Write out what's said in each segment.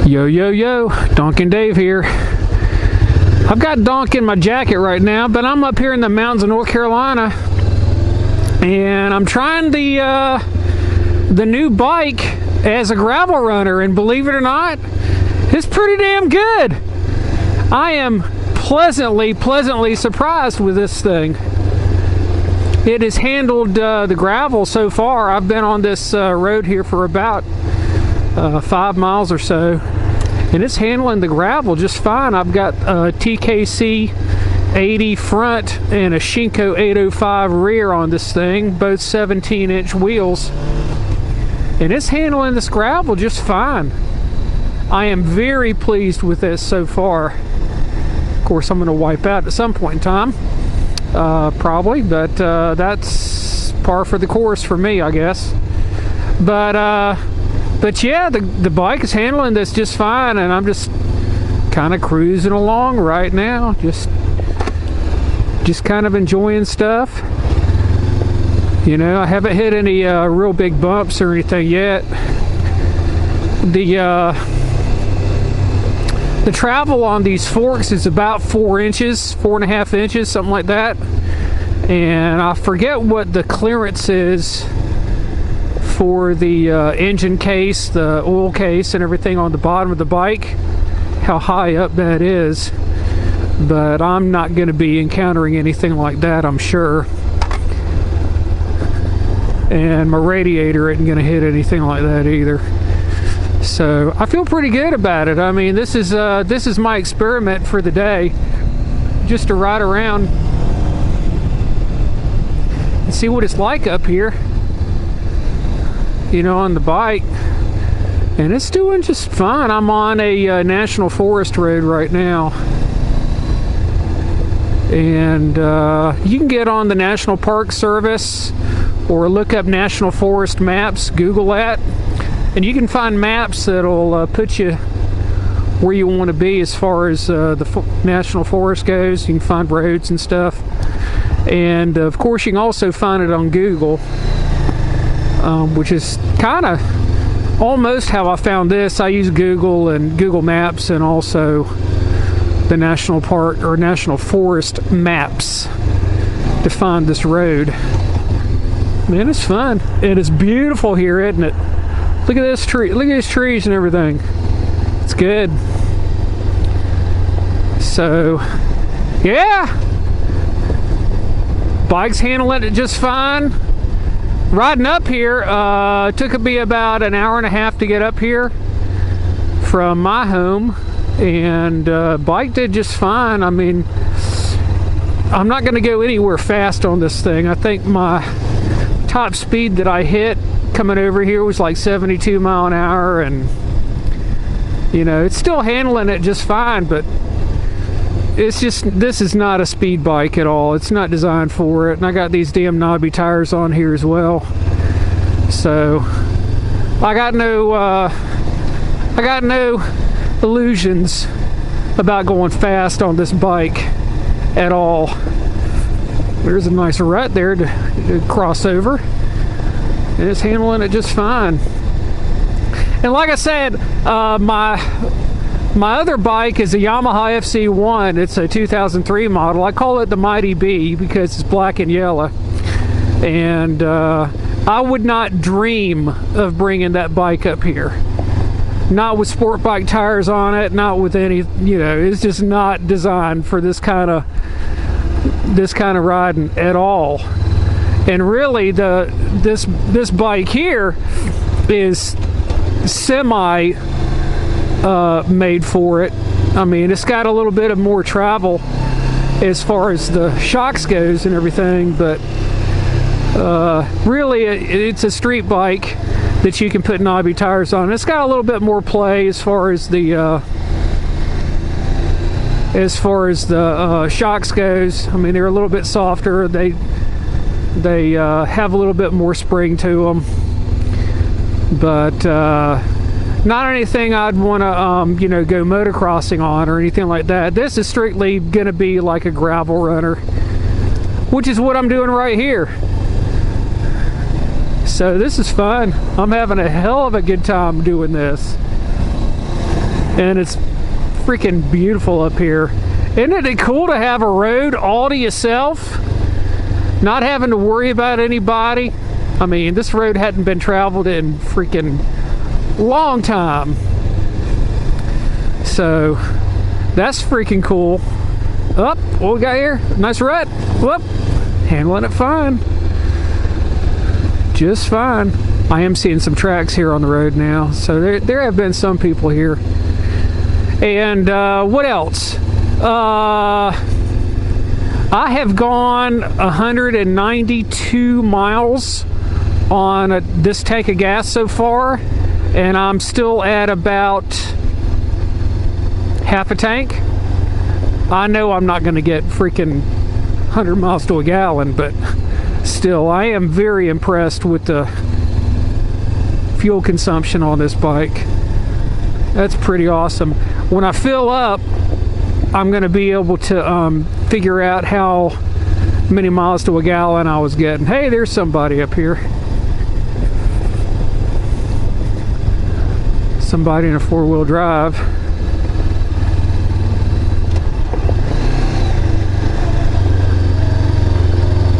Yo, yo, yo, Donkin Dave here. I've got Donk in my jacket right now, but I'm up here in the mountains of North Carolina, and I'm trying the new bike as a gravel runner, and believe it or not, it's pretty damn good. I am pleasantly surprised with this thing. It has handled the gravel so far. I've been on this road here for about 5 miles or so, and it's handling the gravel just fine. I've got a TKC 80 front and a Shinko 805 rear on this thing, both 17-inch wheels, and it's handling this gravel just fine. I am very pleased with this so far. Of course, I'm going to wipe out at some point in time, probably, but that's par for the course for me, I guess. But yeah, the bike is handling this just fine, and I'm just kind of cruising along right now, just kind of enjoying stuff. You know, I haven't hit any real big bumps or anything yet. The travel on these forks is about 4 inches, 4.5 inches, something like that. And I forget what the clearance is for the engine case, the oil case, and everything on the bottom of the bike, how high up that is. But I'm not going to be encountering anything like that, I'm sure. And my radiator isn't going to hit anything like that either. So I feel pretty good about it. I mean, this is my experiment for the day, just to ride around and see what it's like up here, you know, on the bike. And it's doing just fine. I'm on a national forest road right now, and you can get on the National Park Service or look up National Forest maps, Google that, and you can find maps that'll put you where you want to be as far as the National Forest goes. You can find roads and stuff, and of course you can also find it on Google, which is kind of almost how I found this. I use Google and Google Maps, and also the National Park or National Forest maps to find this road. Man, it's fun. It is beautiful here, isn't it? Look at this tree. Look at these trees and everything. It's good. So, yeah. Bike's handling it just fine. Riding up here, took me about an hour and a half to get up here from my home, and bike did just fine. I mean, I'm not going to go anywhere fast on this thing. I think my top speed that I hit coming over here was like 72 mile an hour, and you know, it's still handling it just fine, but it's just, this is not a speed bike at all. It's not designed for it. And I got these damn knobby tires on here as well, so I got no illusions about going fast on this bike at all. There's a nice rut there to cross over, and it's handling it just fine. And like I said, my other bike is a Yamaha FC1. It's a 2003 model. I call it the Mighty B because it's black and yellow. And I would not dream of bringing that bike up here. Not with sport bike tires on it, not with any, you know, it's just not designed for this kind of riding at all. And really, this bike here is semi made for it. I mean, it's got a little bit of more travel as far as the shocks goes and everything, but really it's a street bike that you can put knobby tires on. It's got a little bit more play as far as the shocks goes. I mean, they're a little bit softer. They have a little bit more spring to them, but not anything I'd want to you know, go motocrossing on or anything like that. This is strictly gonna be like a gravel runner, which is what I'm doing right here. So this is fun. I'm having a hell of a good time doing this. and it's freaking beautiful up here. Isn't it cool to have a road all to yourself, not having to worry about anybody? I mean, this road hadn't been traveled in freaking long time, so that's freaking cool. Up, what we got here? Nice rut. Whoop, handling it fine, just fine. I am seeing some tracks here on the road now, so there have been some people here. And what else? I have gone 192 miles on this tank of gas so far, and I'm still at about half a tank. I know I'm not going to get freaking 100 miles to a gallon, but still, I am very impressed with the fuel consumption on this bike. That's pretty awesome. When I fill up, I'm going to be able to figure out how many miles to a gallon I was getting. Hey, there's somebody up here. Somebody in a four-wheel drive.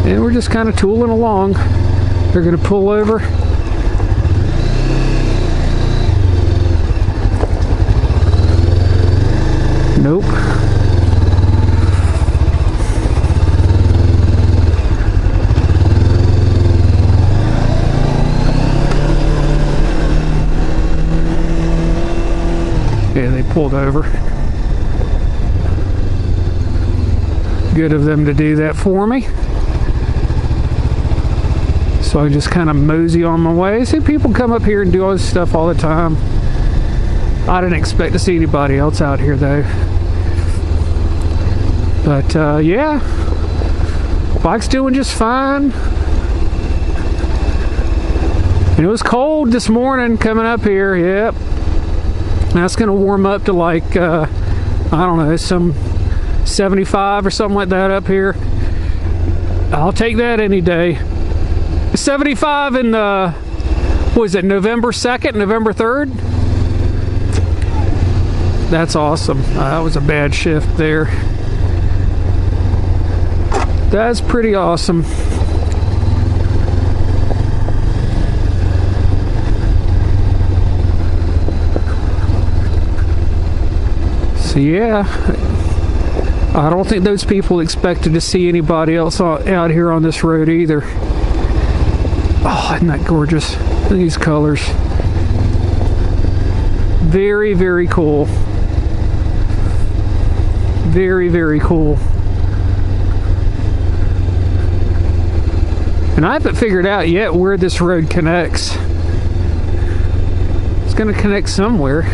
And we're just kind of tooling along. They're going to pull over. Nope. Yeah, they pulled over. Good of them to do that for me. So I just kind of mosey on my way. See, people come up here and do all this stuff all the time. I didn't expect to see anybody else out here though. But yeah, bike's doing just fine. And it was cold this morning coming up here. Yep. That's gonna warm up to like I don't know, some 75 or something like that up here. I'll take that any day. 75 in the, what was it, November 2nd, November 3rd? That's awesome. That was a bad shift there. That's pretty awesome. So yeah, I don't think those people expected to see anybody else out here on this road either. Oh, isn't that gorgeous? These colors. Very, very cool. Very, very cool. And I haven't figured out yet where this road connects. It's going to connect somewhere.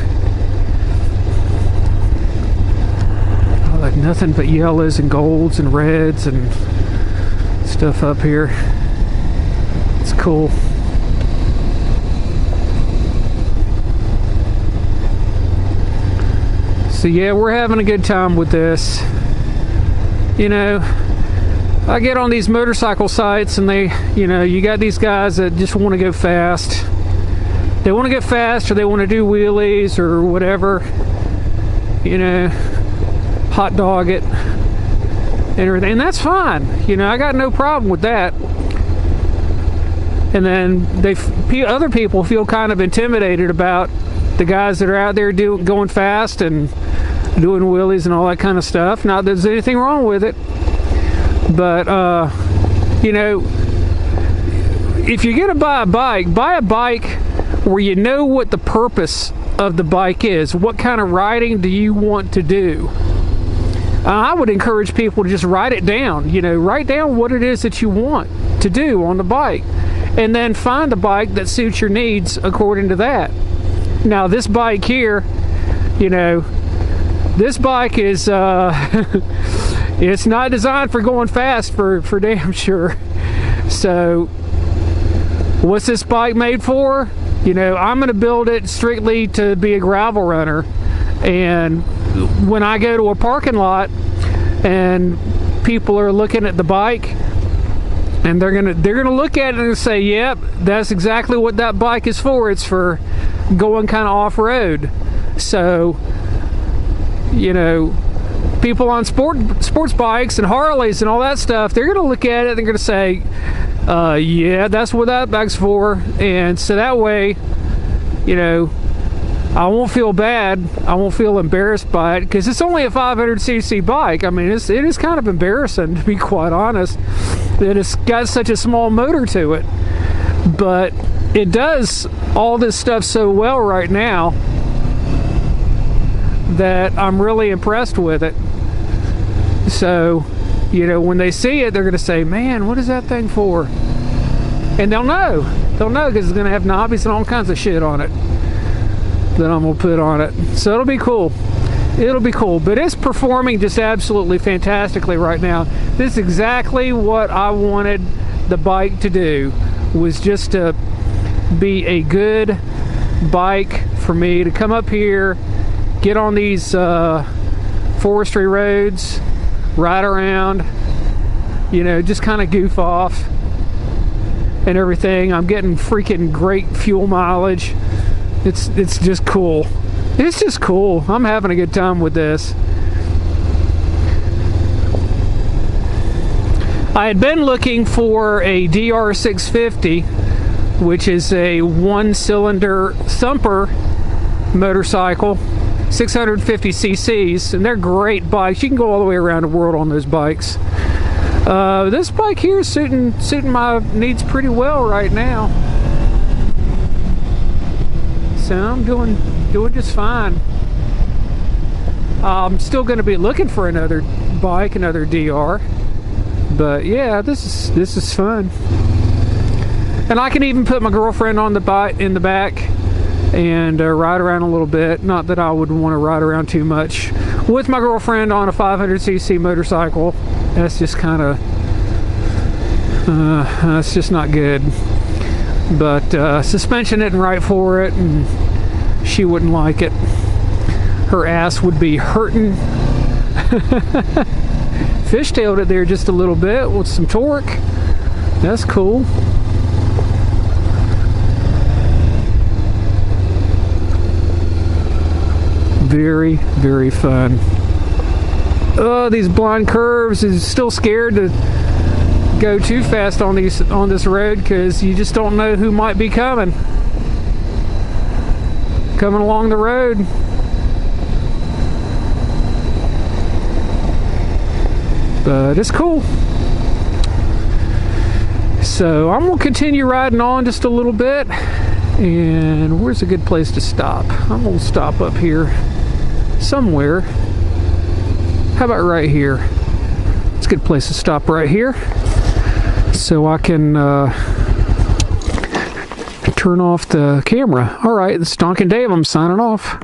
Oh, like nothing but yellows and golds and reds and stuff up here. It's cool. So yeah, we're having a good time with this. You know, I get on these motorcycle sites and they, you know, you got these guys that just want to go fast. They want to get fast, or they want to do wheelies or whatever, you know, hot dog it and everything, and that's fine. You know, I got no problem with that. And then other people feel kind of intimidated about the guys that are out there going fast and doing wheelies and all that kind of stuff. Not that there's anything wrong with it, but you know, if you're gonna buy a bike where you know what the purpose of the bike is. What kind of riding do you want to do? I would encourage people to just write it down. You know, write down what it is that you want to do on the bike, and then find a bike that suits your needs according to that. Now this bike here, you know, this bike is it's not designed for going fast for damn sure. So what's this bike made for? You know, I'm going to build it strictly to be a gravel runner, and when I go to a parking lot and people are looking at the bike, and they're gonna look at it and say, yep, that's exactly what that bike is for. It's for going kind of off-road. So, you know, people on sports bikes and Harleys and all that stuff, they're going to look at it, they're going to say, yeah, that's what that bike's for. And so that way, you know, I won't feel bad. I won't feel embarrassed by it, because it's only a 500cc bike. I mean, it is kind of embarrassing, to be quite honest, that it's got such a small motor to it. But it does all this stuff so well right now that I'm really impressed with it. So, you know, when they see it, they're going to say, man, what is that thing for? And they'll know. They'll know, because it's going to have knobbies and all kinds of shit on it that I'm going to put on it. So it'll be cool. It'll be cool. But it's performing just absolutely fantastically right now. This is exactly what I wanted the bike to do, was just to be a good bike for me to come up here, get on these forestry roads, ride around, you know, just kind of goof off and everything. I'm getting freaking great fuel mileage. It's just cool. It's just cool. I'm having a good time with this. I had been looking for a DR650, which is a one-cylinder thumper motorcycle, 650 cc's, and they're great bikes. You can go all the way around the world on those bikes. This bike here is suiting my needs pretty well right now. So I'm doing just fine. I'm still going to be looking for another bike, another DR. But yeah, this is fun. And I can even put my girlfriend on the bike in the back and ride around a little bit. Not that I would want to ride around too much with my girlfriend on a 500cc motorcycle. That's just kind of that's just not good. But suspension isn't right for it, and she wouldn't like it. Her ass would be hurting. Fishtailed it there just a little bit with some torque. That's cool. Very, very fun. Oh, these blind curves. Is still scared to go too fast on this road, because you just don't know who might be coming along the road. But it's cool. So I'm gonna continue riding on just a little bit. And where's a good place to stop? I'm gonna stop up here somewhere. How about right here? It's a good place to stop right here, so I can turn off the camera. All right, it's Donkin Dave. I'm signing off.